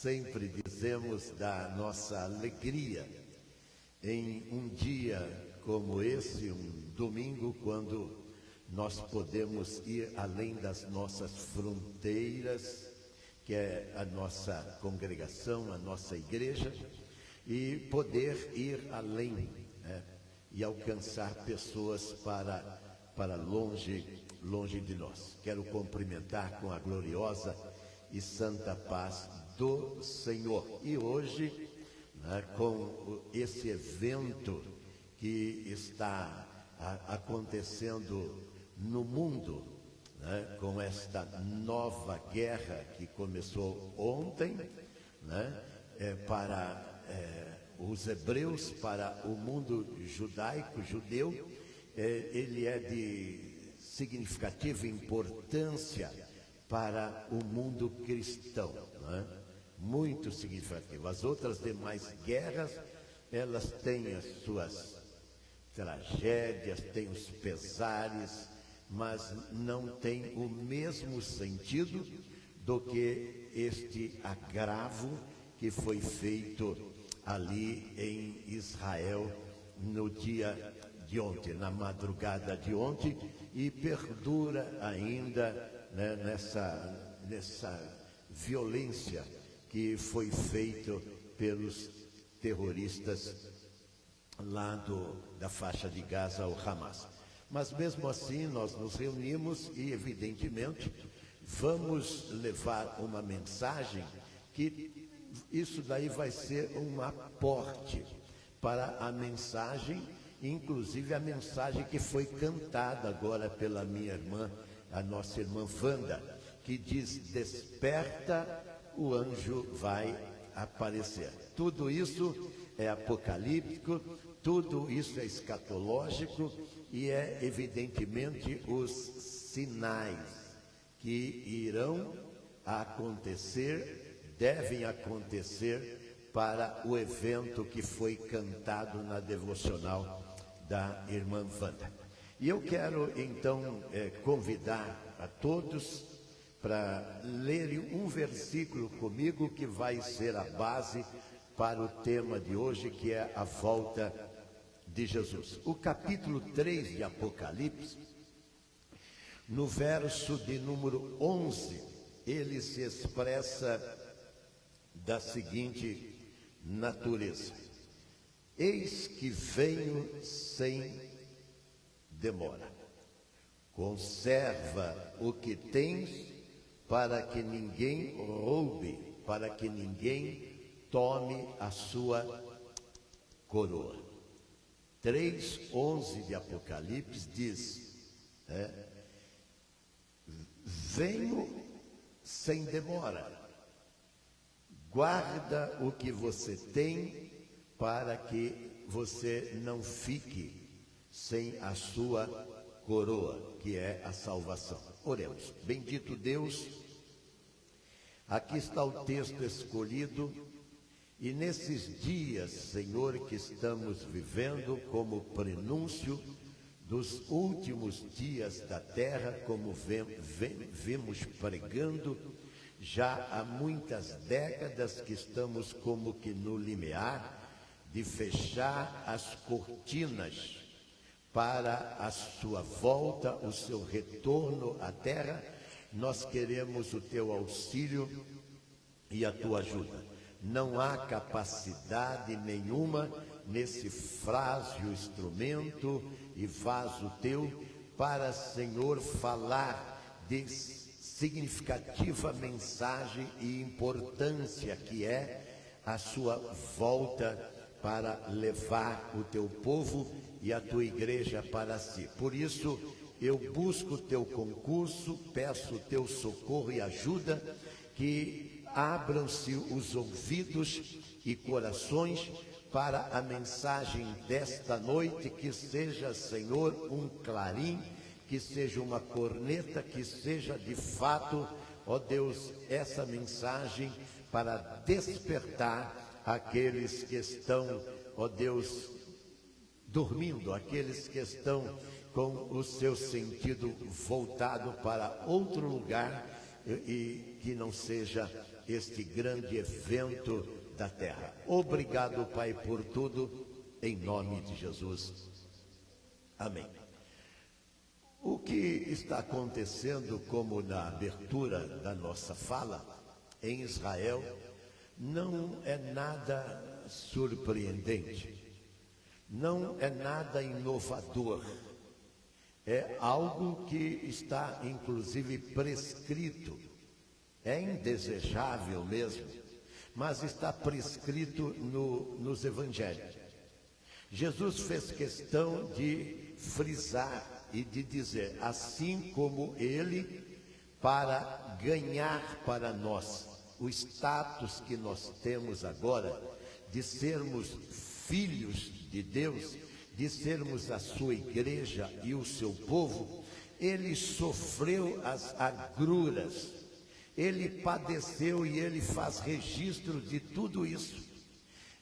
sempre dizemos da nossa alegria em um dia como esse, um domingo, quando nós podemos ir além das nossas fronteiras, que é a nossa congregação, a nossa igreja, e poder ir além, né, e alcançar pessoas para longe de nós. Quero cumprimentar com a gloriosa e santa paz do Senhor. E hoje, né, com esse evento que está acontecendo no mundo, né, com esta nova guerra que começou ontem, né, para os hebreus, para o mundo judaico, judeu, ele é de significativa importância para o mundo cristão, né? Muito significativo. As outras demais guerras, elas têm as suas tragédias, têm os pesares, mas não tem o mesmo sentido do que este agravo que foi feito ali em Israel no dia de ontem, na madrugada de ontem, e perdura ainda, né, nessa violência que foi feita pelos terroristas lá da faixa de Gaza, o Hamas. Mas mesmo assim nós nos reunimos e evidentemente vamos levar uma mensagem que isso daí vai ser um aporte para a mensagem, inclusive a mensagem que foi cantada agora pela minha irmã, a nossa irmã Wanda, que diz: desperta, o anjo vai aparecer. Tudo isso é apocalíptico, tudo isso é escatológico e é evidentemente os sinais que irão acontecer, devem acontecer para o evento que foi cantado na devocional da irmã Wanda. E eu quero então convidar a todos para lerem um versículo comigo que vai ser a base para o tema de hoje, que é a volta de Jesus. O capítulo 3 de Apocalipse, no verso de número 11, ele se expressa da seguinte natureza: eis que venho sem demora, conserva o que tens, para que ninguém roube, para que ninguém tome a sua coroa. 3:11 de Apocalipse diz, venho sem demora, guarda o que você tem, para que você não fique sem a sua coroa, que é a salvação. Oremos. Bendito Deus, aqui está o texto escolhido, e nesses dias, Senhor, que estamos vivendo como prenúncio dos últimos dias da terra, como vemos pregando já há muitas décadas, que estamos como que no limiar de fechar as cortinas para a sua volta, o seu retorno à terra. Nós queremos o teu auxílio e a tua ajuda. Não há capacidade nenhuma nesse frágil instrumento e vaso teu para, Senhor, falar de significativa mensagem e importância que é a sua volta para levar o teu povo e a tua igreja para si. Por isso, eu busco o teu concurso, peço o teu socorro e ajuda, que abram-se os ouvidos e corações para a mensagem desta noite, que seja, Senhor, um clarim, que seja uma corneta, que seja de fato, ó Deus, essa mensagem para despertar aqueles que estão, ó Deus, dormindo, aqueles que estão com o seu sentido voltado para outro lugar, e que não seja este grande evento da terra. Obrigado, Pai, por tudo, em nome de Jesus. Amém. O que está acontecendo, como na abertura da nossa fala, em Israel, não é nada surpreendente, não é nada inovador, é algo que está inclusive prescrito, é indesejável mesmo, mas está prescrito nos evangelhos. Jesus fez questão de frisar e de dizer, assim como ele, para ganhar para nós o status que nós temos agora, de sermos filhos de Deus, de sermos a sua igreja e o seu povo, ele sofreu as agruras, ele padeceu e ele faz registro de tudo isso.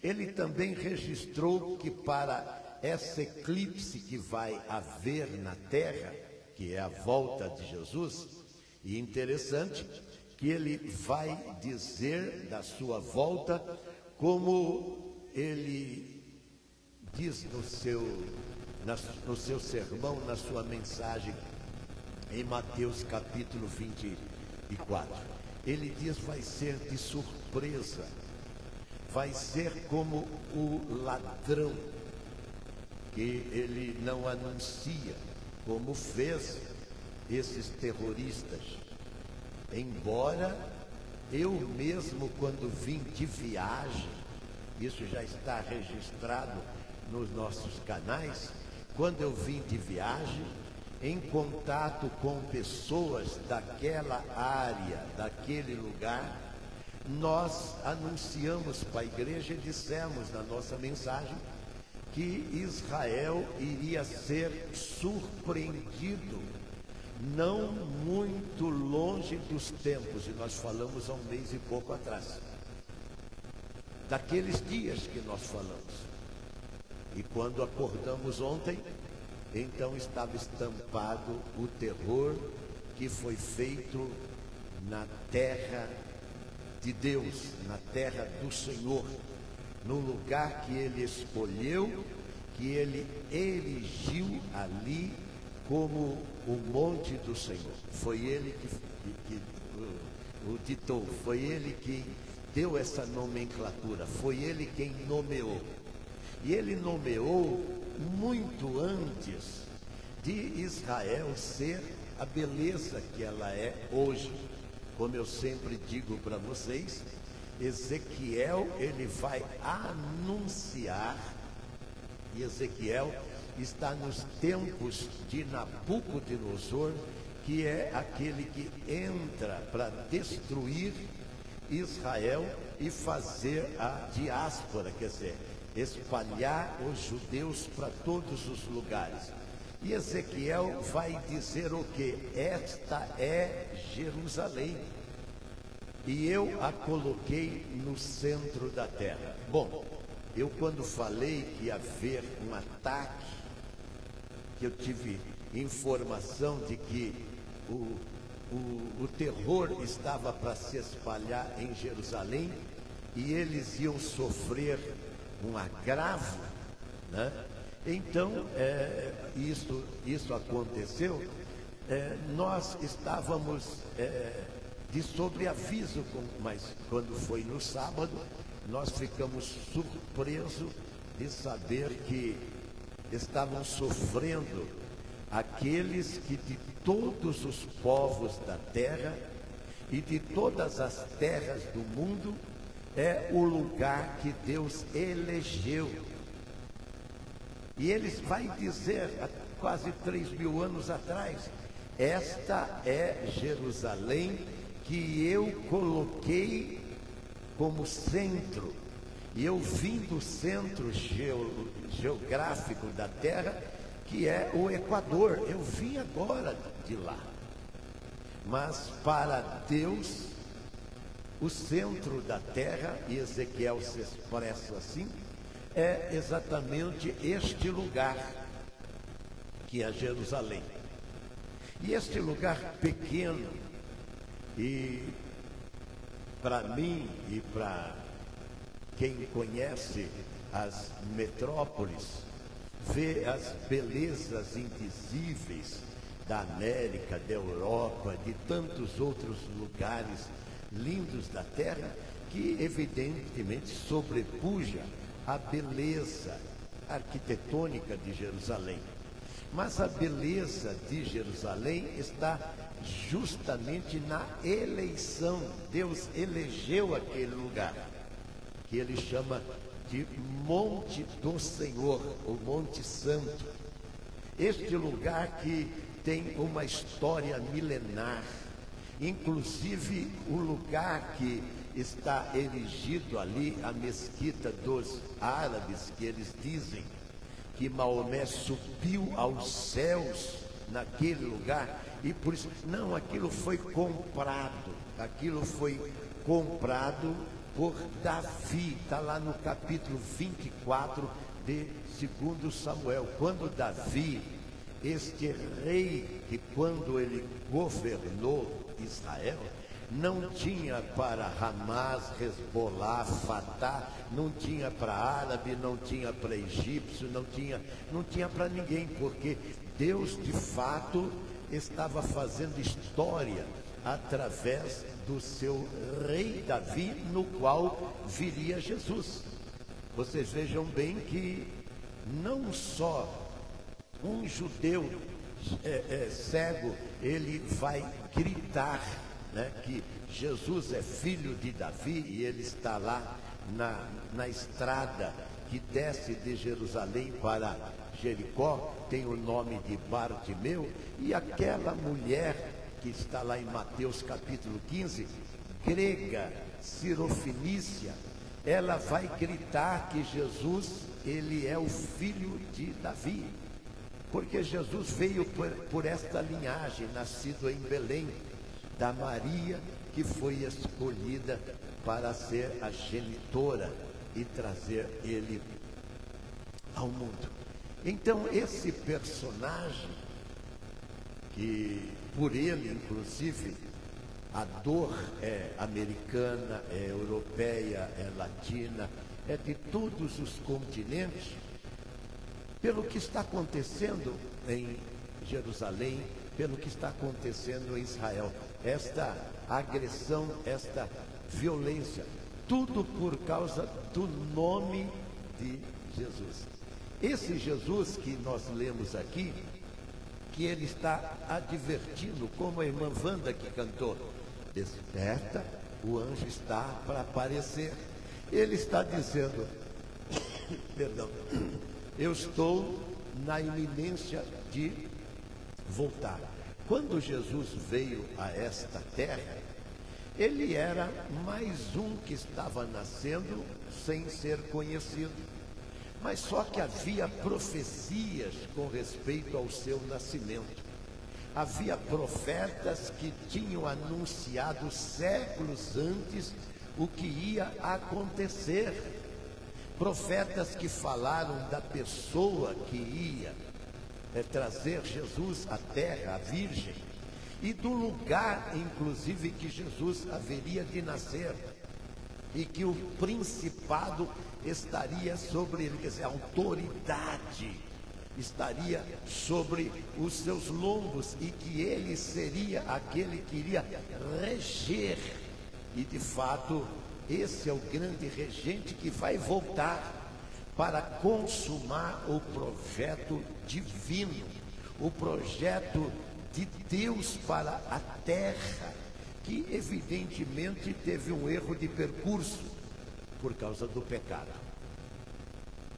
Ele também registrou que para essa eclipse que vai haver na terra, que é a volta de Jesus, e interessante que ele vai dizer da sua volta, como ele diz no seu sermão, na sua mensagem, em Mateus capítulo 24. Ele diz, vai ser de surpresa, vai ser como o ladrão, que ele não anuncia, como fez esses terroristas. Embora eu mesmo, quando vim de viagem, isso já está registrado nos nossos canais, quando eu vim de viagem, em contato com pessoas daquela área, daquele lugar, nós anunciamos para a igreja e dissemos na nossa mensagem que Israel iria ser surpreendido não muito longe dos tempos, e nós falamos há um mês e pouco atrás, daqueles dias que nós falamos. E quando acordamos ontem, então estava estampado o terror que foi feito na terra de Deus, na terra do Senhor, no lugar que ele escolheu, que ele erigiu ali como o monte do Senhor. Foi ele que o ditou, foi ele que deu essa nomenclatura, foi ele quem nomeou. E ele nomeou muito antes de Israel ser a beleza que ela é hoje. Como eu sempre digo para vocês, Ezequiel, ele vai anunciar, e Ezequiel está nos tempos de Nabucodonosor, que é aquele que entra para destruir Israel e fazer a diáspora, quer dizer, espalhar os judeus para todos os lugares. E Ezequiel vai dizer o que? Esta é Jerusalém, e eu a coloquei no centro da terra. Bom, eu quando falei que ia haver um ataque, que eu tive informação de que o terror estava para se espalhar em Jerusalém, e eles iam sofrer um agravo, né? Então, isso aconteceu, nós estávamos de sobreaviso, mas quando foi no sábado, nós ficamos surpresos de saber que estavam sofrendo aqueles que de todos os povos da terra e de todas as terras do mundo é o lugar que Deus elegeu. E eles vai dizer, há quase 3.000 anos atrás, esta é Jerusalém que eu coloquei como centro. E eu vim do centro geográfico da terra, que é o Equador. Eu vim agora de lá. Mas para Deus, o centro da terra, e Ezequiel se expressa assim, é exatamente este lugar, que é Jerusalém. E este lugar pequeno, e para mim e para quem conhece as metrópoles, vê as belezas indizíveis da América, da Europa, de tantos outros lugares lindos da terra, que evidentemente sobrepuja a beleza arquitetônica de Jerusalém. Mas a beleza de Jerusalém está justamente na eleição. Deus elegeu aquele lugar, que ele chama de Monte do Senhor, o Monte Santo. Este lugar que tem uma história milenar, inclusive o lugar que está erigido ali, a mesquita dos árabes, que eles dizem que Maomé subiu aos céus naquele lugar, e por isso, não, aquilo foi comprado por Davi, está lá no capítulo 24 de 2 Samuel, quando Davi, este rei que quando ele governou Israel, não tinha para Hamas, Hezbollah, Fatah, não tinha para árabe, não tinha para egípcio, não tinha para ninguém, porque Deus de fato estava fazendo história através do seu rei Davi, no qual viria Jesus. Vocês vejam bem que não só um judeu cego, ele vai gritar, né, que Jesus é filho de Davi, e ele está lá na estrada que desce de Jerusalém para Jericó, tem o nome de Bartimeu, e aquela mulher que está lá em Mateus capítulo 15, grega, sirofenícia, ela vai gritar que Jesus, ele é o filho de Davi, porque Jesus veio por esta linhagem, nascido em Belém, da Maria, que foi escolhida para ser a genitora e trazer ele ao mundo. Então esse personagem, que por ele inclusive a dor é americana, é europeia, é latina, é de todos os continentes, pelo que está acontecendo em Jerusalém, pelo que está acontecendo em Israel, esta agressão, esta violência, tudo por causa do nome de Jesus. Esse Jesus que nós lemos aqui, que ele está advertindo, como a irmã Wanda que cantou, desperta, o anjo está para aparecer. Ele está dizendo, perdão, eu estou na iminência de voltar. Quando Jesus veio a esta terra, ele era mais um que estava nascendo sem ser conhecido. Mas só que havia profecias com respeito ao seu nascimento. Havia profetas que tinham anunciado séculos antes o que ia acontecer. Profetas que falaram da pessoa que ia trazer Jesus à terra, a Virgem, e do lugar, inclusive, que Jesus haveria de nascer, e que o principado estaria sobre ele, quer dizer, a autoridade estaria sobre os seus lombos, e que ele seria aquele que iria reger. E de fato, esse é o grande regente que vai voltar para consumar o projeto divino, o projeto de Deus para a terra, que evidentemente teve um erro de percurso por causa do pecado.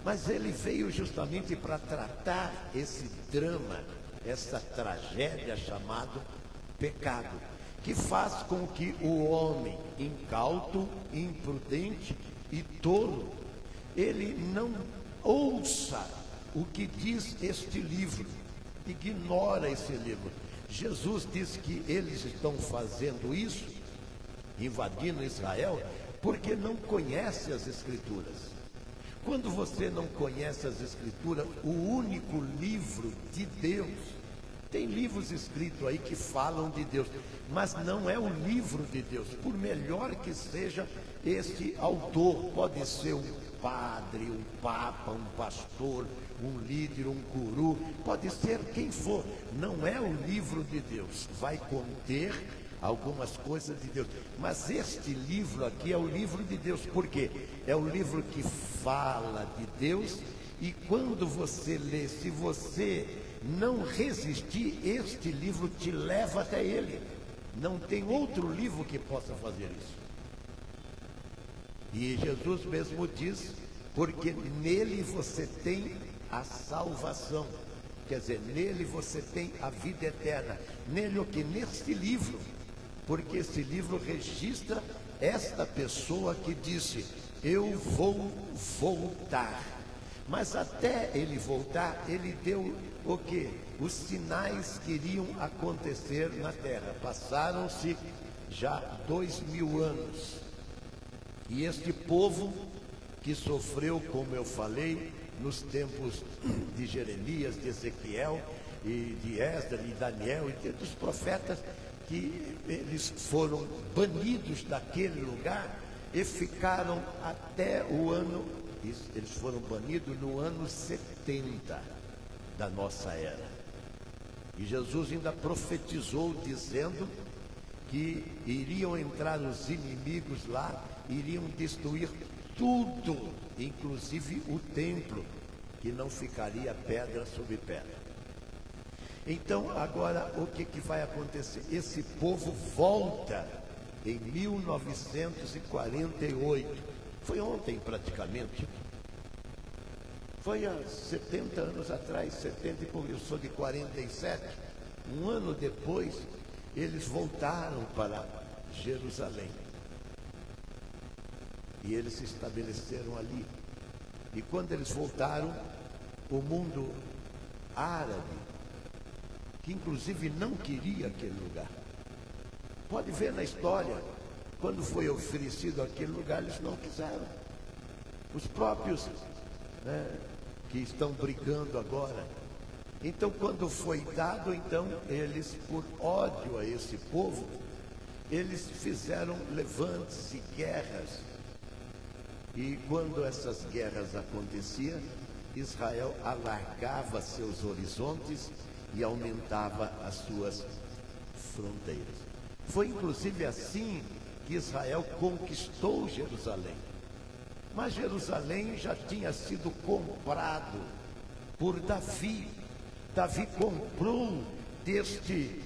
Mas ele veio justamente para tratar esse drama, essa tragédia chamado pecado, que faz com que o homem incauto, imprudente e tolo, ele não ouça o que diz este livro, ignora esse livro. Jesus diz que eles estão fazendo isso, invadindo Israel, porque não conhece as Escrituras. Quando você não conhece as Escrituras, o único livro de Deus Tem livros escritos aí que falam de Deus, mas não é o livro de Deus. Por melhor que seja este autor, pode ser um padre, um papa, um pastor, um líder, um guru, pode ser quem for, não é o livro de Deus. Vai conter algumas coisas de Deus, mas este livro aqui é o livro de Deus. Por quê? É o livro que fala de Deus, e quando você lê, se você não resistir, este livro te leva até ele. Não tem outro livro que possa fazer isso. E Jesus mesmo diz, porque nele você tem a salvação, quer dizer, nele você tem a vida eterna. Nele o que? Neste livro, porque esse livro registra esta pessoa que disse, eu vou voltar. Mas até ele voltar, ele deu o quê? Os sinais que iriam acontecer na terra. Passaram-se já 2000 anos. E este povo que sofreu, como eu falei, nos tempos de Jeremias, de Ezequiel, e de Esdras, de Daniel e dos profetas, que eles foram banidos daquele lugar e ficaram até o ano, eles foram banidos no ano 70 da nossa era. E Jesus ainda profetizou dizendo que iriam entrar os inimigos lá, iriam destruir tudo, inclusive o templo, que não ficaria pedra sobre pedra. Então, agora, o que vai acontecer? Esse povo volta em 1948, foi ontem praticamente, foi há 70 anos atrás, 70 e pouco, eu sou de 47, um ano depois, eles voltaram para Jerusalém. E eles se estabeleceram ali. E quando eles voltaram, o mundo árabe, que inclusive não queria aquele lugar, pode ver na história, quando foi oferecido aquele lugar, eles não quiseram. Os próprios, que estão brigando agora. Então, quando foi dado, então, eles, por ódio a esse povo, eles fizeram levantes e guerras. E quando essas guerras aconteciam, Israel alargava seus horizontes e aumentava as suas fronteiras. Foi inclusive assim que Israel conquistou Jerusalém. Mas Jerusalém já tinha sido comprado por Davi. Davi comprou deste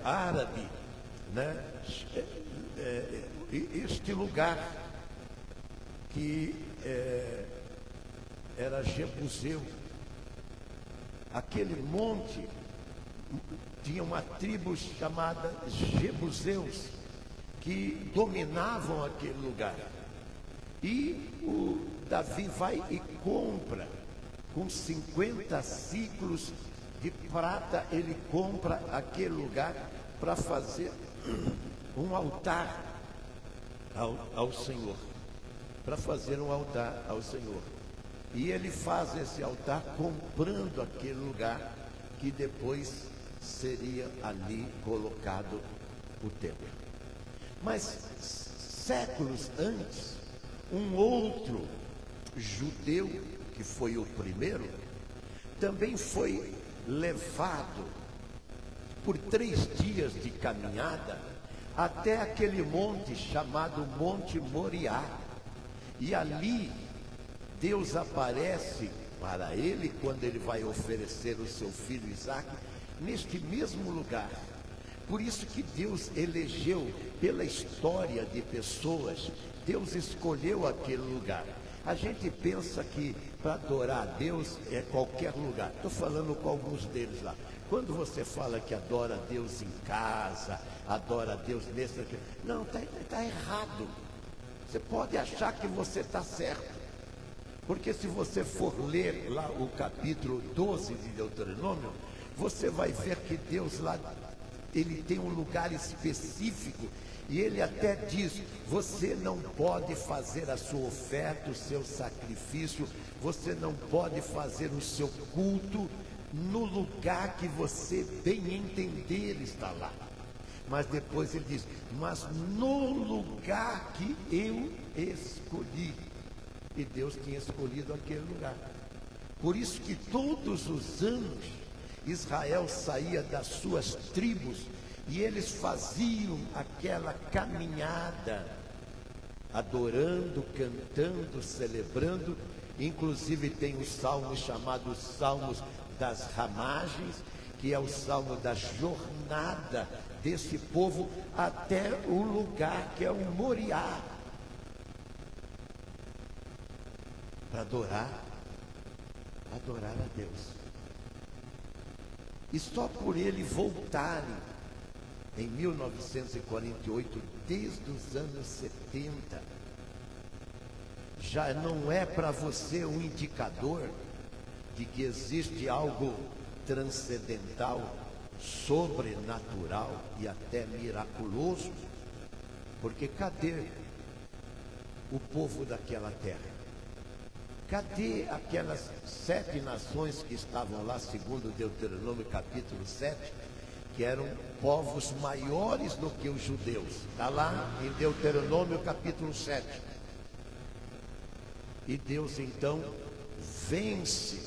árabe, este lugar que era Jebuseu. Aquele monte tinha uma tribo chamada Jebuseus que dominavam aquele lugar. E o Davi vai e compra com 50 ciclos de prata, ele compra aquele lugar para fazer um altar ao Senhor, para fazer um altar ao Senhor. E ele faz esse altar comprando aquele lugar que depois seria ali colocado o templo. Mas séculos antes, um outro judeu, que foi o primeiro, também foi levado por 3 dias de caminhada até aquele monte chamado Monte Moriá. E ali Deus aparece para ele quando ele vai oferecer o seu filho Isaque, neste mesmo lugar. Por isso que Deus elegeu, pela história de pessoas, Deus escolheu aquele lugar. A gente pensa que para adorar a Deus é qualquer lugar. Estou falando com alguns deles lá. Quando você fala que adora a Deus em casa, adora a Deus nesse... Não, está errado. Você pode achar que você está certo. Porque se você for ler lá o capítulo 12 de Deuteronômio, você vai ver que Deus lá ele tem um lugar específico. E ele até diz: você não pode fazer a sua oferta, o seu sacrifício, você não pode fazer o seu culto no lugar que você bem entender está lá. Mas depois ele diz: mas no lugar que eu escolhi. E Deus tinha escolhido aquele lugar. Por isso que todos os anos Israel saía das suas tribos e eles faziam aquela caminhada, adorando, cantando, celebrando. Inclusive tem o salmo chamado Salmos das Ramagens, que é o salmo da jornada desse povo até o lugar que é o Moriá, para adorar a Deus. E só por ele voltarem em 1948, desde os anos 70, já não é para você um indicador de que existe algo transcendental, sobrenatural e até miraculoso. Porque cadê o povo daquela terra? Cadê aquelas 7 nações que estavam lá, segundo Deuteronômio capítulo 7, que eram povos maiores do que os judeus? Está lá em Deuteronômio capítulo 7. E Deus então vence,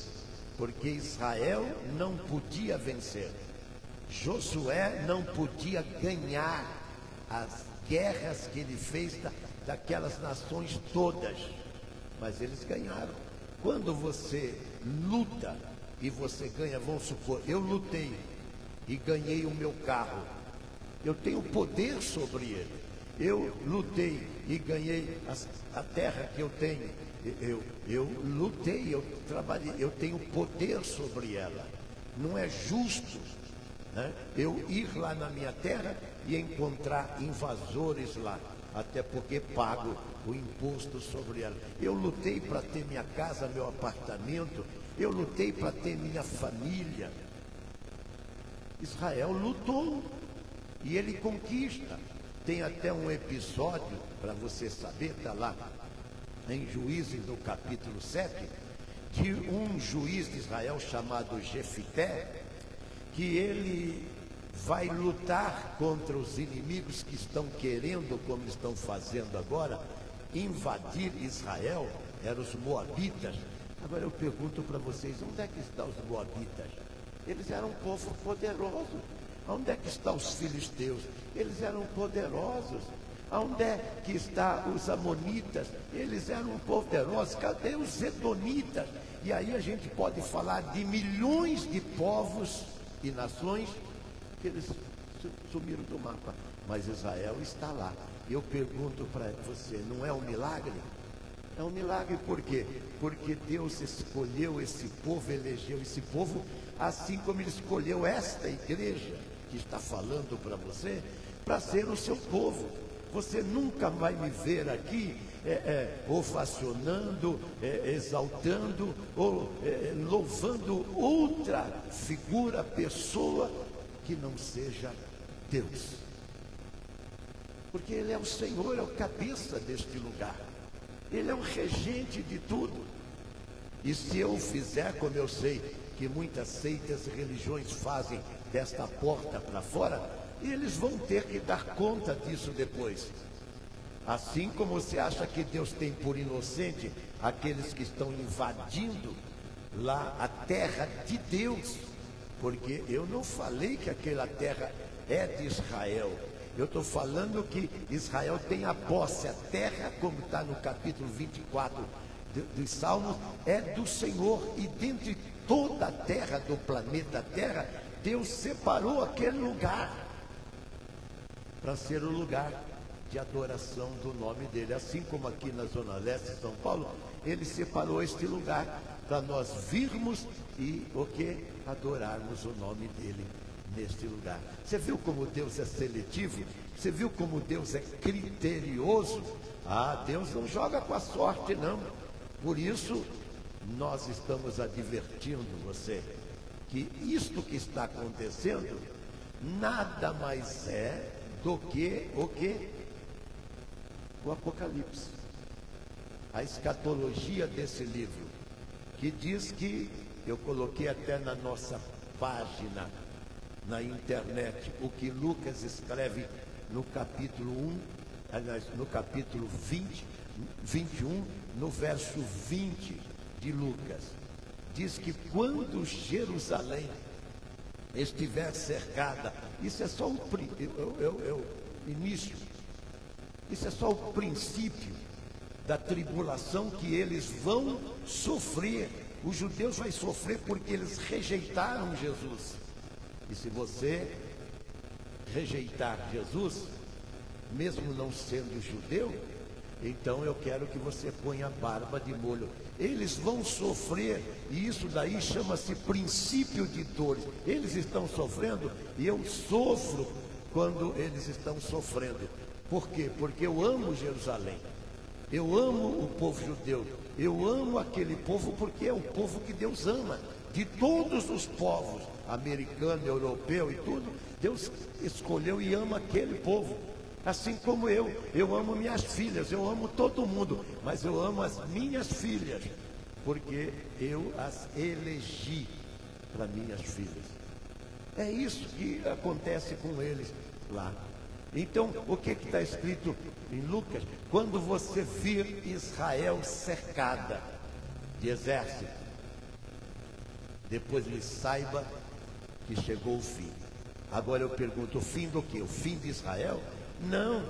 porque Israel não podia vencer. Josué não podia ganhar as guerras que ele fez daquelas nações todas. Mas eles ganharam. Quando você luta e você ganha, vamos supor, eu lutei e ganhei o meu carro, eu tenho poder sobre ele. Eu lutei e ganhei a terra que eu tenho, eu lutei, eu trabalhei, eu tenho poder sobre ela. Não é justo, né, eu ir lá na minha terra e encontrar invasores lá, até porque pago o imposto sobre ela. Eu lutei para ter minha casa, meu apartamento, eu lutei para ter minha família. Israel lutou e ele conquista. Tem até um episódio, para você saber, está lá em Juízes, no capítulo 7, de um juiz de Israel chamado Jefité, que ele vai lutar contra os inimigos que estão querendo, como estão fazendo agora, invadir Israel. Eram os moabitas. Agora eu pergunto para vocês, onde é que estão os moabitas? Eles eram um povo poderoso. Onde é que estão os filisteus? Eles eram poderosos. Onde é que estão os amonitas? Eles eram poderosos. Cadê os edonitas? E aí a gente pode falar de milhões de povos e nações que eles sumiram do mapa. Mas Israel está lá. Eu pergunto para você, não é um milagre? É um milagre por quê? Porque Deus escolheu esse povo, elegeu esse povo, assim como ele escolheu esta igreja que está falando para você, para ser o seu povo. Você nunca vai me ver aqui ovacionando, exaltando ou louvando outra figura, pessoa que não seja Deus. Porque Ele é o Senhor, é o cabeça deste lugar. Ele é o regente de tudo. E se eu fizer, como eu sei que muitas seitas e religiões fazem desta porta para fora, eles vão ter que dar conta disso depois. Assim como você acha que Deus tem por inocente aqueles que estão invadindo lá a terra de Deus, porque eu não falei que aquela terra é de Israel. Eu estou falando que Israel tem a posse, a terra, como está no capítulo 24 dos Salmos, é do Senhor. E dentre toda a terra, do planeta Terra, Deus separou aquele lugar para ser o lugar de adoração do nome dele. Assim como aqui na Zona Leste de São Paulo, ele separou este lugar para nós virmos e adorarmos o nome dele neste lugar. Você viu como Deus é seletivo? Você viu como Deus é criterioso? Deus não joga com a sorte, não. Por isso nós estamos advertindo você que isto que está acontecendo nada mais é do que o quê? O Apocalipse. A escatologia desse livro, que diz que, eu coloquei até na nossa página, na internet, o que Lucas escreve no capítulo 1, aliás, no capítulo 21, no verso 20 de Lucas. Diz que quando Jerusalém estiver cercada, isso é só o início, isso é só o princípio da tribulação que eles vão sofrer. Os judeus vão sofrer porque eles rejeitaram Jesus. E se você rejeitar Jesus, mesmo não sendo judeu, então eu quero que você ponha barba de molho. Eles vão sofrer, e isso daí chama-se princípio de dores. Eles estão sofrendo e eu sofro quando eles estão sofrendo. Por quê? Porque eu amo Jerusalém, eu amo o povo judeu, eu amo aquele povo porque é o povo que Deus ama. De todos os povos, americano, europeu e tudo, Deus escolheu e ama aquele povo. Assim como eu amo minhas filhas, eu amo todo mundo, mas eu amo as minhas filhas, porque eu as elegi para minhas filhas. É isso que acontece com eles lá. Então, o que está escrito em Lucas? Quando você vir Israel cercada de exército, depois ele saiba que chegou o fim. Agora eu pergunto, o fim do quê? O fim de Israel? Não,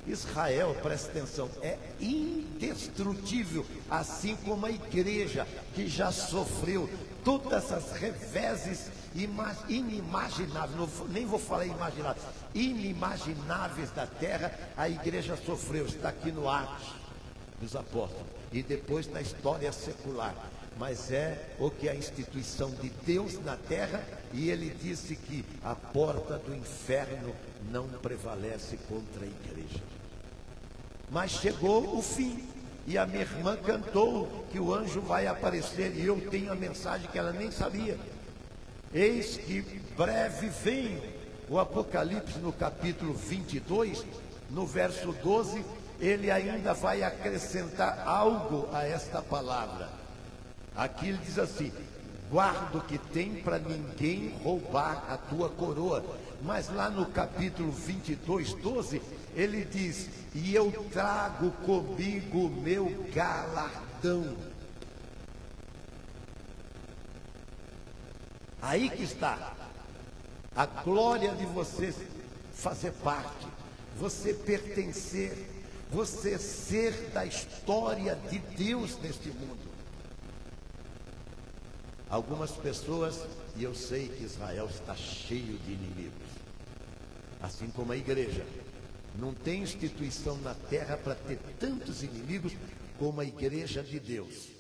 Israel, presta atenção, é indestrutível, assim como a igreja que já sofreu todas as reveses inimagináveis, nem vou falar imagináveis, inimagináveis da terra, a igreja sofreu, está aqui no Atos dos Apóstolos, e depois na história secular. Mas é o que é a instituição de Deus na terra, e ele disse que a porta do inferno não prevalece contra a igreja. Mas chegou o fim, e a minha irmã cantou que o anjo vai aparecer, e eu tenho a mensagem que ela nem sabia. Eis que breve vem. O Apocalipse no capítulo 22, no verso 12, ele ainda vai acrescentar algo a esta palavra. Aqui ele diz assim: guarda o que tem para ninguém roubar a tua coroa. Mas lá no capítulo 22, 12, ele diz: e eu trago comigo o meu galardão. Aí que está a glória de você fazer parte, você pertencer, você ser da história de Deus neste mundo. Algumas pessoas, e eu sei que Israel está cheio de inimigos, assim como a igreja. Não tem instituição na terra para ter tantos inimigos como a igreja de Deus,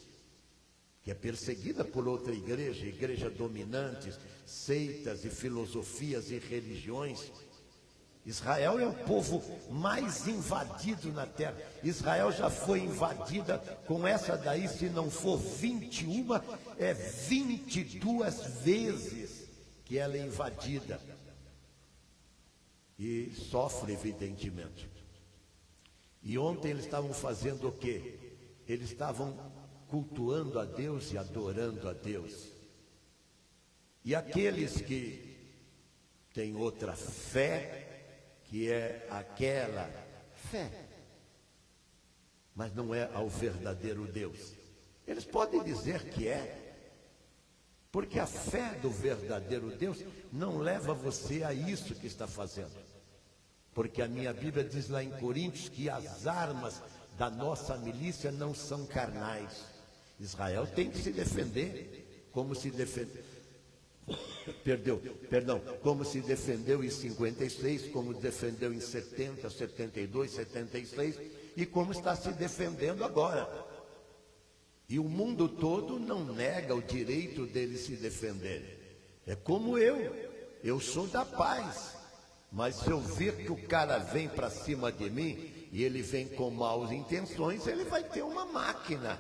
que é perseguida por outra igreja dominantes, seitas e filosofias e religiões. Israel é o povo mais invadido na terra. Israel já foi invadida com essa daí, se não for 21, é 22 vezes que ela é invadida. E sofre, evidentemente. E ontem eles estavam fazendo o quê? Eles estavam cultuando a Deus e adorando a Deus. E aqueles que têm outra fé, que é aquela fé, mas não é ao verdadeiro Deus. Eles podem dizer que é, porque a fé do verdadeiro Deus não leva você a isso que está fazendo. Porque a minha Bíblia diz lá em Coríntios que as armas da nossa milícia não são carnais. Israel tem que se defender, como se defendeu. Como se defendeu em 56, como defendeu em 70, 72, 76 e como está se defendendo agora. E o mundo todo não nega o direito deles se defenderem. É como eu sou da paz, mas se eu ver que o cara vem para cima de mim e ele vem com maus intenções, ele vai ter uma máquina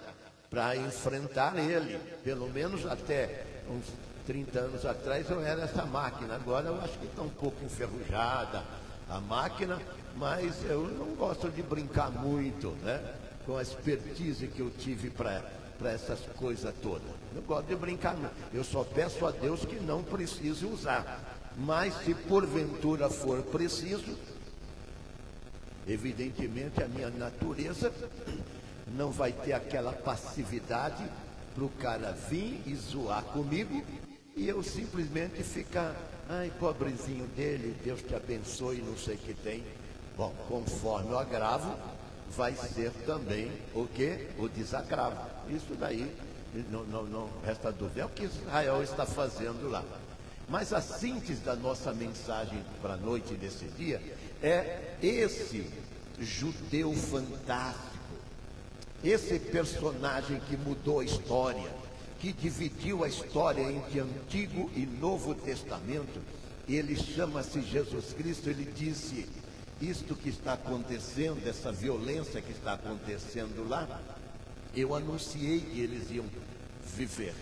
para enfrentar ele, pelo menos até uns 30 anos atrás eu era essa máquina, agora eu acho que está um pouco enferrujada a máquina, mas eu não gosto de brincar muito, né, com a expertise que eu tive para essas coisas todas. Não gosto de brincar, não. Eu só peço a Deus que não precise usar, mas se porventura for preciso, evidentemente a minha natureza não vai ter aquela passividade para o cara vir e zoar comigo e eu simplesmente ficar, ai, pobrezinho dele, Deus te abençoe, não sei o que tem. Bom, conforme o agravo, vai ser também o que? O desagravo. Isso daí não resta dúvida. É o que Israel está fazendo lá. Mas a síntese da nossa mensagem para a noite desse dia é esse judeu fantástico, esse personagem que mudou a história, que dividiu a história entre Antigo e Novo Testamento. Ele chama-se Jesus Cristo. Ele disse: isto que está acontecendo, essa violência que está acontecendo lá, eu anunciei que eles iam viver,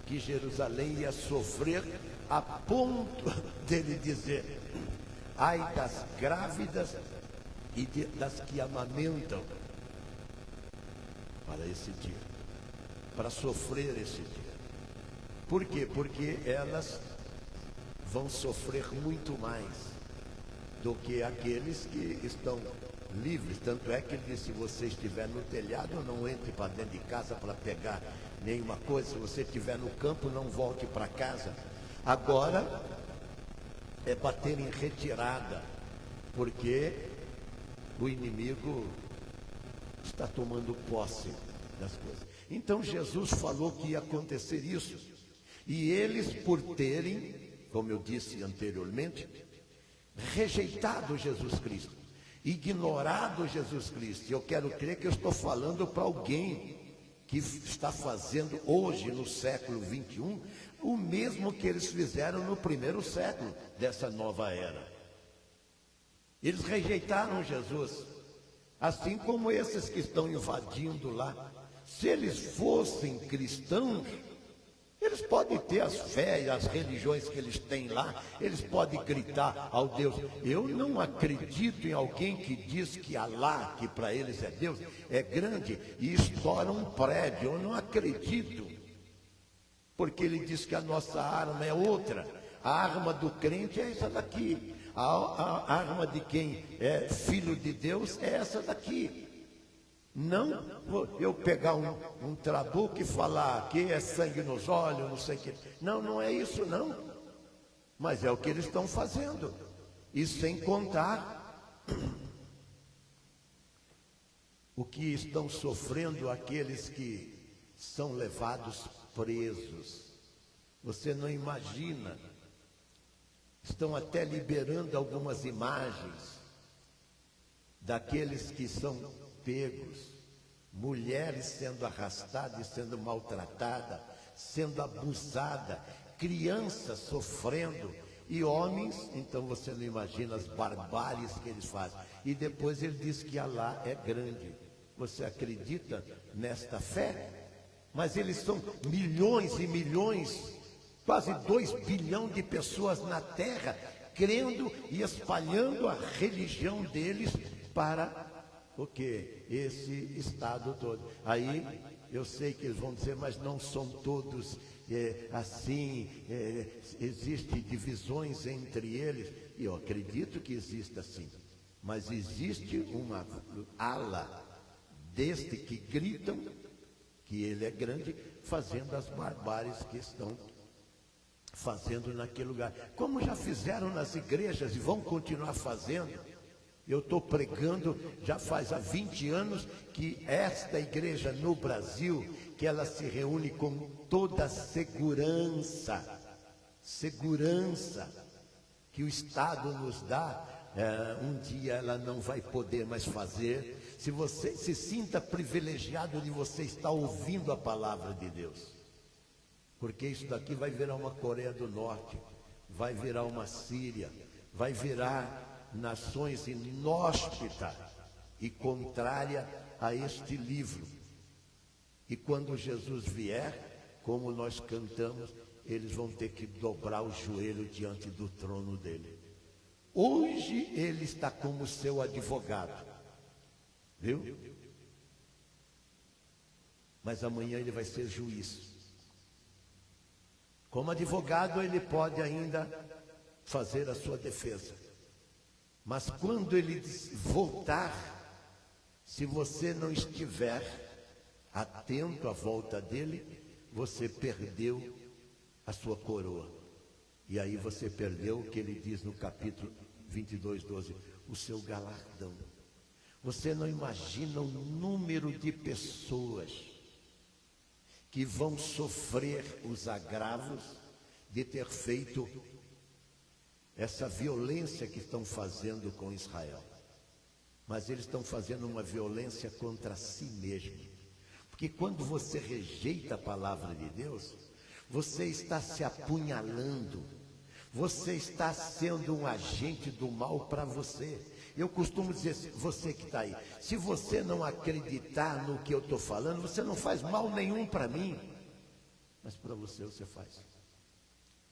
que Jerusalém ia sofrer, a ponto dele dizer: ai das grávidas e das que amamentam, para esse dia, para sofrer esse dia. Por quê? Porque elas vão sofrer muito mais do que aqueles que estão livres. Tanto é que ele disse: se você estiver no telhado, não entre para dentro de casa para pegar nenhuma coisa. Se você estiver no campo, não volte para casa. Agora é bater em retirada, porque o inimigo está tomando posse das coisas. Então Jesus falou que ia acontecer isso, e eles, por terem, como eu disse anteriormente, rejeitado Jesus Cristo, ignorado Jesus Cristo, e eu quero crer que eu estou falando para alguém que está fazendo hoje, no século 21, o mesmo que eles fizeram no primeiro século dessa nova era. Eles rejeitaram Jesus, assim como esses que estão invadindo lá. Se eles fossem cristãos, eles podem ter as fés e as religiões que eles têm lá, eles podem gritar ao Deus. Eu não acredito em alguém que diz que Alá, que para eles é Deus, é grande e estoura um prédio. Eu não acredito, porque ele diz que a nossa arma é outra. A arma do crente é essa daqui, a arma de quem é filho de Deus é essa daqui. Não eu pegar um trabuco e falar que é sangue nos olhos, não sei o que. Não, não é isso não. Mas é o que eles estão fazendo. E sem contar o que estão sofrendo aqueles que são levados presos. Você não imagina. Estão até liberando algumas imagens daqueles que são pegos, mulheres sendo arrastadas e sendo maltratadas, sendo abusadas, crianças sofrendo e homens. Então você não imagina as barbáries que eles fazem. E depois ele diz que Alá é grande. Você acredita nesta fé? Mas eles são milhões e milhões, quase 2 bilhões de pessoas na terra, crendo e espalhando a religião deles para o que? Esse estado todo. Aí eu sei que eles vão dizer, mas não são todos assim, existem divisões entre eles. E eu acredito que exista sim, mas existe uma ala deste que gritam que ele é grande, fazendo as barbáries que estão fazendo naquele lugar, como já fizeram nas igrejas e vão continuar fazendo. Eu estou pregando já faz há 20 anos que esta igreja no Brasil, que ela se reúne com toda a segurança que o Estado nos dá, um dia ela não vai poder mais fazer. Se você se sinta privilegiado de você estar ouvindo a palavra de Deus, porque isso daqui vai virar uma Coreia do Norte, vai virar uma Síria, vai virar nações inóspitas e contrária a este livro. E quando Jesus vier, como nós cantamos, eles vão ter que dobrar o joelho diante do trono dele. Hoje ele está como seu advogado, viu? Mas amanhã ele vai ser juiz. Como advogado ele pode ainda fazer a sua defesa. Mas quando ele voltar, se você não estiver atento à volta dele, você perdeu a sua coroa. E aí você perdeu o que ele diz no capítulo 22, 12, o seu galardão. Você não imagina o número de pessoas que vão sofrer os agravos de ter feito essa violência que estão fazendo com Israel. Mas eles estão fazendo uma violência contra si mesmos. Porque quando você rejeita a palavra de Deus, você está se apunhalando, você está sendo um agente do mal para você. Eu costumo dizer, você que está aí, se você não acreditar no que eu estou falando, você não faz mal nenhum para mim, mas para você faz.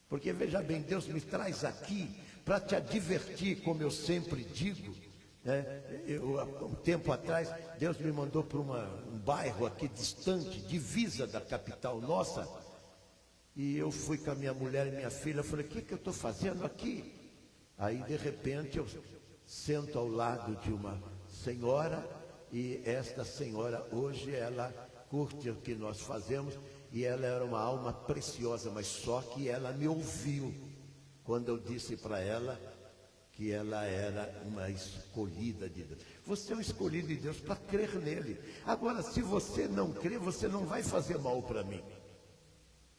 Porque veja bem, Deus me traz aqui para te advertir, como eu sempre digo, né? Um tempo atrás, Deus me mandou para um bairro aqui distante, divisa da capital nossa, e eu fui com a minha mulher e minha filha, eu falei, o que eu estou fazendo aqui? Aí de repente eu sento ao lado de uma senhora, e esta senhora hoje ela curte o que nós fazemos, e ela era uma alma preciosa, mas só que ela me ouviu quando eu disse para ela que ela era uma escolhida de Deus. Você é um escolhido de Deus para crer nele. Agora, se você não crer, você não vai fazer mal para mim.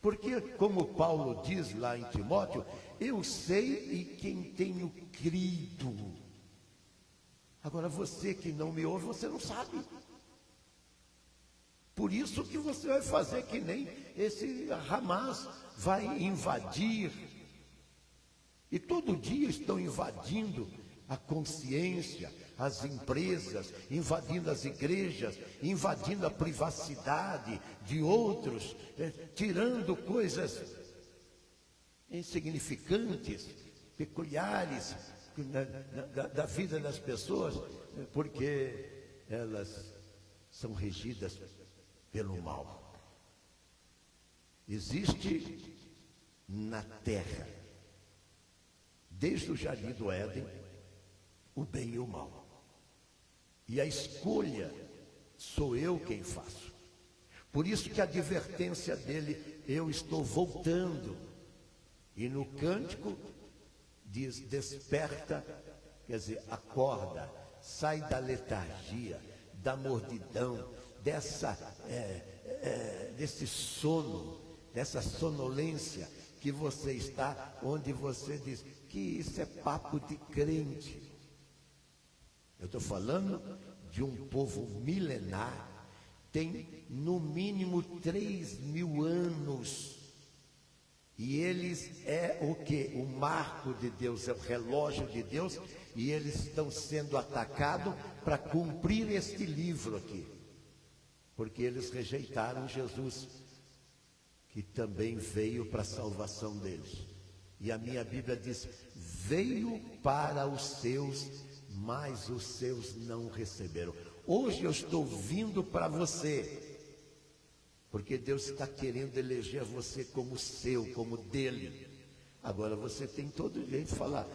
Porque, como Paulo diz lá em Timóteo, eu sei em quem tenho crido. Agora, você que não me ouve, você não sabe. Por isso que você vai fazer que nem esse Hamas vai invadir. E todo dia estão invadindo a consciência, as empresas, invadindo as igrejas, invadindo a privacidade de outros, tirando coisas insignificantes, peculiares da vida das pessoas, porque elas são regidas pelo mal. Existe na terra, desde o jardim do Éden, o bem e o mal. E a escolha sou eu quem faço. Por isso que a advertência dele, eu estou voltando. E no cântico diz, desperta, quer dizer, acorda, sai da letargia, da mordidão, desse sono, dessa sonolência que você está, onde você diz que isso é papo de crente. Eu estou falando de um povo milenar, tem no mínimo 3.000 anos, e eles é o que? O marco de Deus, é o relógio de Deus, e eles estão sendo atacados para cumprir este livro aqui, porque eles rejeitaram Jesus, que também veio para a salvação deles. E a minha Bíblia diz, veio para os seus, mas os seus não receberam. Hoje eu estou vindo para você, porque Deus está querendo eleger você como seu, como dele. Agora você tem todo jeito de falar,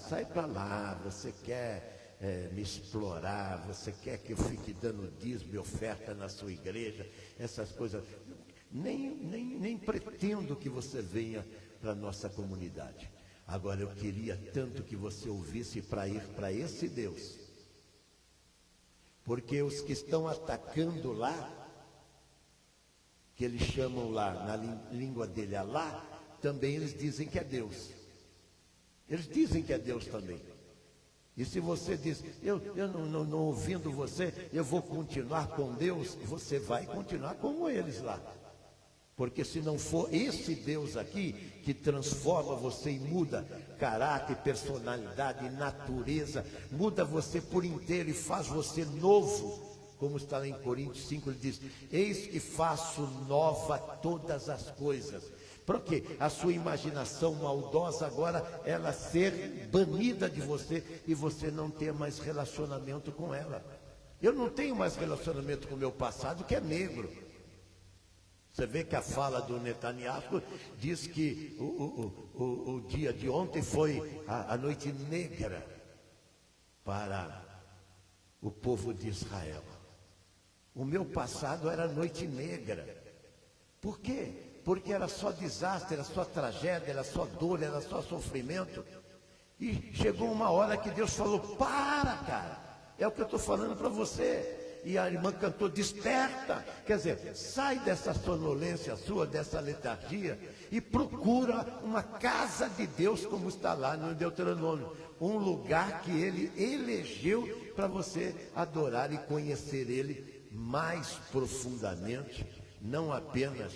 sai para lá, você quer me explorar, você quer que eu fique dando dízimo e oferta na sua igreja, essas coisas. Nem pretendo que você venha para a nossa comunidade. Agora eu queria tanto que você ouvisse para ir para esse Deus, porque os que estão atacando lá, que eles chamam lá, na língua dele, Alá, também eles dizem que é Deus. Eles dizem que é Deus também. E se você diz, eu não ouvindo você, eu vou continuar com Deus, você vai continuar como eles lá. Porque se não for esse Deus aqui, que transforma você e muda caráter, personalidade, natureza, muda você por inteiro e faz você novo, como está lá em Coríntios 5, ele diz, eis que faço nova todas as coisas. Para quê? A sua imaginação maldosa agora, ela ser banida de você e você não ter mais relacionamento com ela. Eu não tenho mais relacionamento com o meu passado, que é negro. Você vê que a fala do Netanyahu diz que o dia de ontem foi a noite negra para o povo de Israel. O meu passado era noite negra. Por quê? Porque era só desastre, era só tragédia, era só dor, era só sofrimento. E chegou uma hora que Deus falou: para, cara, é o que eu estou falando para você. E a irmã cantou: desperta. Quer dizer, sai dessa sonolência sua, dessa letargia, e procura uma casa de Deus, como está lá no Deuteronômio. Um lugar que Ele elegeu para você adorar e conhecer Ele mais profundamente, não apenas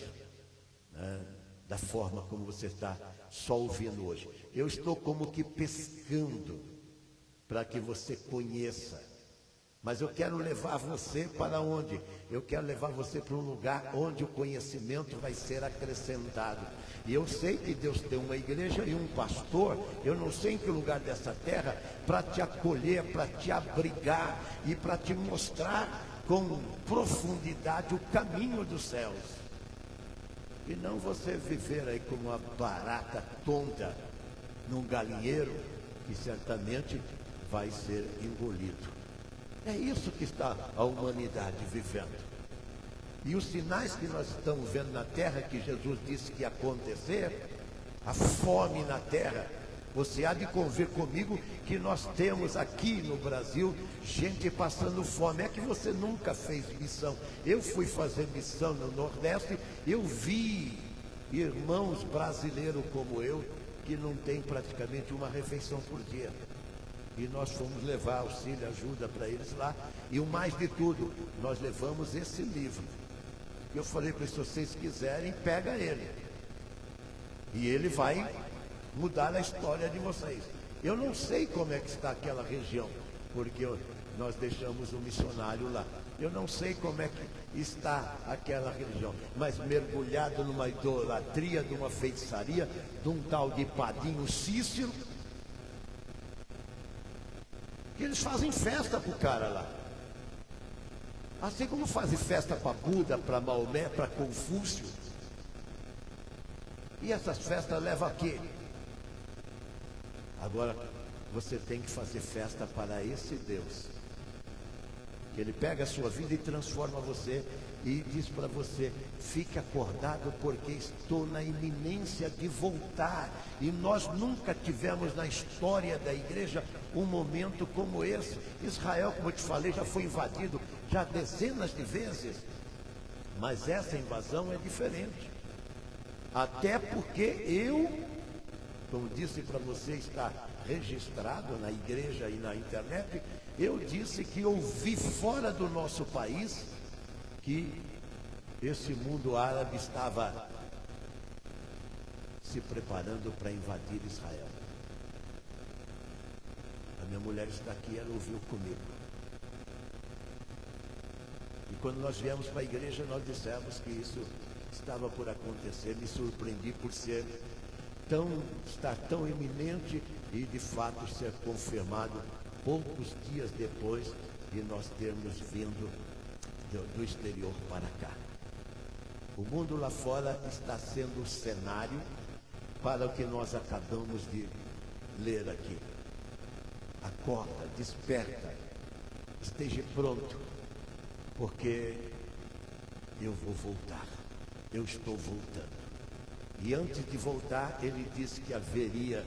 da forma como você está só ouvindo hoje. Eu estou como que pescando para que você conheça. Mas eu quero levar você para onde? Eu quero levar você para um lugar onde o conhecimento vai ser acrescentado. E eu sei que Deus tem uma igreja e um pastor, eu não sei em que lugar dessa terra, para te acolher, para te abrigar e para te mostrar com profundidade o caminho dos céus. E não você viver aí como uma barata tonta num galinheiro que certamente vai ser engolido. É isso que está a humanidade vivendo. E os sinais que nós estamos vendo na terra, que Jesus disse que ia acontecer, a fome na terra. Você há de convir comigo que nós temos aqui no Brasil gente passando fome. É que você nunca fez missão. Eu fui fazer missão no Nordeste, eu vi irmãos brasileiros como eu, que não tem praticamente uma refeição por dia. E nós fomos levar auxílio, ajuda para eles lá. E o mais de tudo, nós levamos esse livro. Eu falei para eles: se vocês quiserem, pega ele. E ele vai mudar a história de vocês. Eu não sei como é que está aquela região, porque nós deixamos um missionário lá. Eu não sei como é que está aquela região, mas mergulhado numa idolatria, de uma feitiçaria, de um tal de Padinho Cícero, que eles fazem festa para o cara lá. Assim como fazem festa para Buda, para Maomé, para Confúcio. E essas festas levam a quê? Agora, você tem que fazer festa para esse Deus. Que Ele pega a sua vida e transforma você e diz para você: fique acordado, porque estou na iminência de voltar. E nós nunca tivemos na história da igreja um momento como esse. Israel, como eu te falei, já foi invadido já dezenas de vezes, mas essa invasão é diferente. Até porque eu, como disse para você, está registrado na igreja e na internet, eu disse que ouvi fora do nosso país que esse mundo árabe estava se preparando para invadir Israel. A minha mulher está aqui, ela ouviu comigo. E quando nós viemos para a igreja, nós dissemos que isso estava por acontecer. Me surpreendi por estar tão iminente e de fato ser confirmado poucos dias depois de nós termos vindo do exterior para cá. O mundo lá fora está sendo o cenário para o que nós acabamos de ler aqui. Acorda, desperta, esteja pronto, porque eu vou voltar, eu estou voltando. E antes de voltar, ele disse que haveria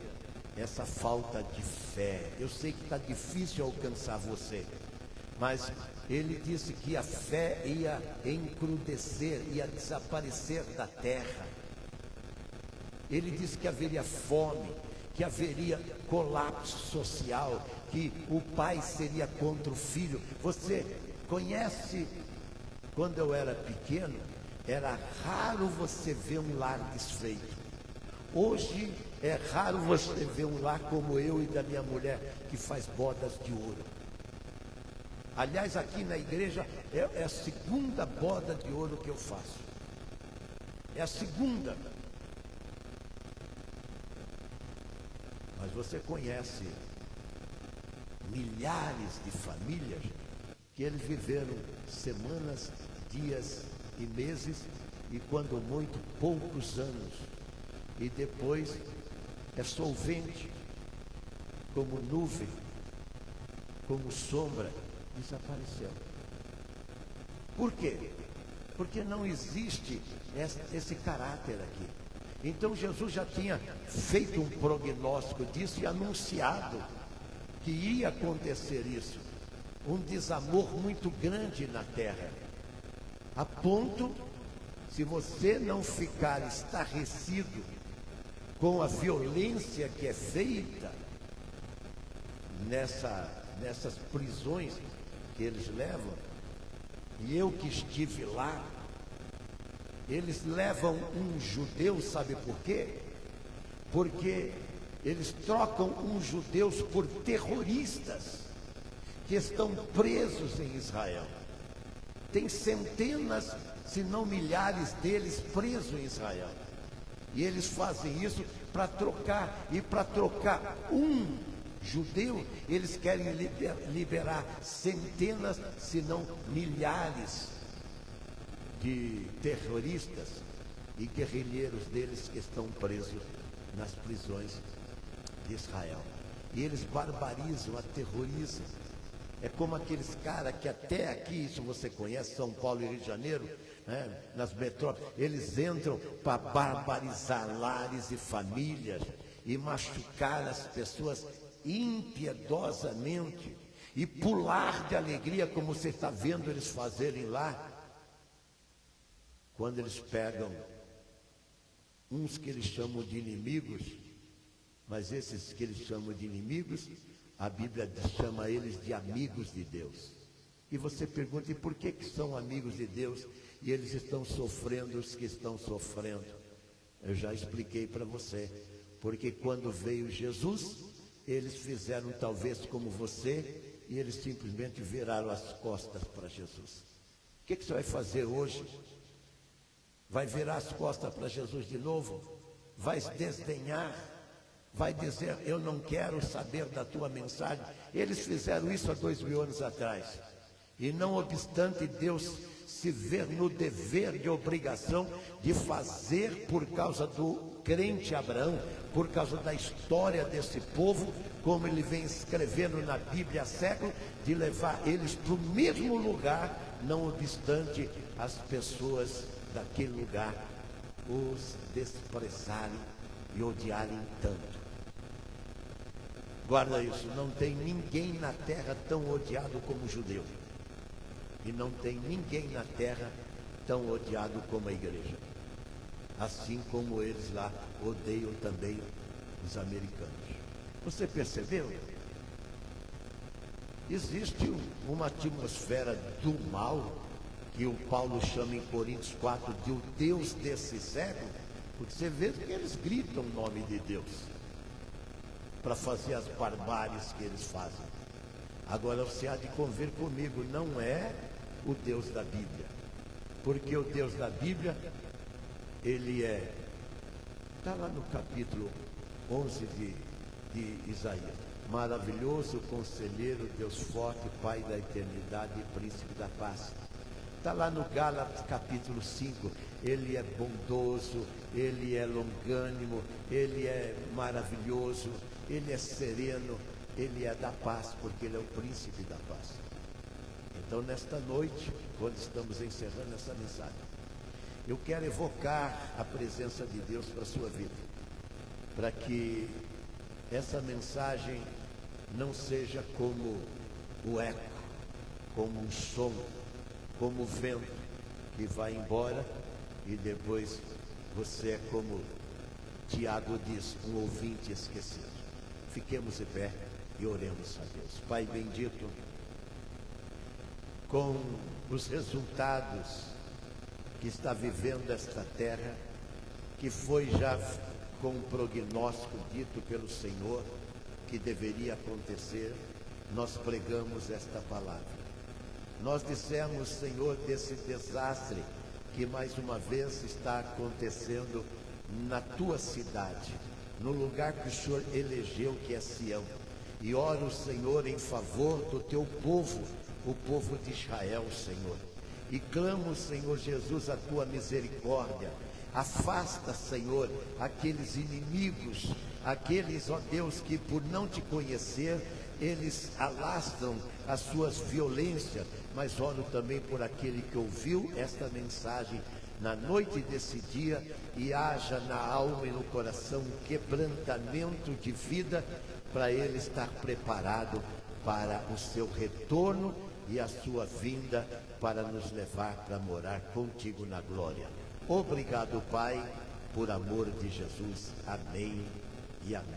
essa falta de fé. Eu sei que está difícil alcançar você, mas ele disse que a fé ia encrudecer, ia desaparecer da terra. Ele disse que haveria fome, que haveria colapso social, que o pai seria contra o filho. Você conhece, quando eu era pequeno, era raro você ver um lar desfeito. Hoje é raro você ver um lar como eu e da minha mulher, que faz bodas de ouro. Aliás, aqui na igreja é a segunda boda de ouro que eu faço. É a segunda. Mas você conhece milhares de famílias que eles viveram semanas, dias e meses, e quando muito, poucos anos, e depois é solvente, como nuvem, como sombra, desapareceu. Por quê? Porque não existe esse caráter aqui. Então Jesus já tinha feito um prognóstico disso e anunciado que ia acontecer isso. Um desamor muito grande na terra, a ponto, se você não ficar estarrecido com a violência que é feita nessas prisões que eles levam, e eu que estive lá, eles levam um judeu, sabe por quê? Porque eles trocam uns judeus por terroristas que estão presos em Israel. Tem centenas, se não milhares deles presos em Israel. E eles fazem isso para trocar, e para trocar um judeu, eles querem liberar centenas, se não milhares de terroristas e guerrilheiros deles que estão presos nas prisões de Israel. E eles barbarizam, aterrorizam. É como aqueles caras que até aqui, isso você conhece, São Paulo e Rio de Janeiro, né, nas metrópoles, eles entram para barbarizar lares e famílias e machucar as pessoas impiedosamente e pular de alegria, como você está vendo eles fazerem lá, quando eles pegam uns que eles chamam de inimigos, mas esses que eles chamam de inimigos, a Bíblia chama eles de amigos de Deus. E você pergunta, e por que são amigos de Deus e eles estão sofrendo os que estão sofrendo? Eu já expliquei para você, porque quando veio Jesus, eles fizeram talvez como você, e eles simplesmente viraram as costas para Jesus. O que você vai fazer hoje? Vai virar as costas para Jesus de novo? Vai desdenhar? Vai dizer, eu não quero saber da tua mensagem? Eles fizeram isso há 2000 anos atrás. E não obstante, Deus se ver no dever de obrigação de fazer, por causa do crente Abraão, por causa da história desse povo, como ele vem escrevendo na Bíblia há séculos, de levar eles para o mesmo lugar, não obstante as pessoas daquele lugar os desprezarem e odiarem tanto. Guarda isso, não tem ninguém na terra tão odiado como o judeu. E não tem ninguém na terra tão odiado como a igreja. Assim como eles lá odeiam também os americanos. Você percebeu? Existe uma atmosfera do mal, que o Paulo chama em Coríntios 4 de o Deus desse século, porque você vê que eles gritam o nome de Deus para fazer as barbáries que eles fazem. Agora você há de convir comigo, não é o Deus da Bíblia, porque o Deus da Bíblia, ele está lá no capítulo 11 de Isaías: maravilhoso conselheiro, Deus forte, Pai da eternidade e príncipe da paz. Está lá no Gálatas capítulo 5, ele é bondoso, ele é longânimo, ele é maravilhoso, ele é sereno, ele é da paz, porque ele é o príncipe da paz. Então, nesta noite, quando estamos encerrando essa mensagem, eu quero evocar a presença de Deus para a sua vida, para que essa mensagem não seja como o eco, como um som, como o vento que vai embora e depois você é como Tiago diz, um ouvinte esquecido. Fiquemos de pé e oremos a Deus. Pai bendito, com os resultados que está vivendo esta terra, que foi já com um prognóstico dito pelo Senhor que deveria acontecer, nós pregamos esta palavra. Nós dissemos, Senhor, desse desastre que mais uma vez está acontecendo na tua cidade, no lugar que o Senhor elegeu, que é Sião. E oro, Senhor, em favor do teu povo, o povo de Israel, Senhor. E clamo, Senhor Jesus, a tua misericórdia. Afasta, Senhor, aqueles inimigos, aqueles, ó Deus, que por não te conhecer, eles alastram as suas violências. Mas oro também por aquele que ouviu esta mensagem na noite desse dia, e haja na alma e no coração um quebrantamento de vida, para ele estar preparado para o seu retorno e a sua vinda, para nos levar para morar contigo na glória. Obrigado, Pai, por amor de Jesus. Amém e amém.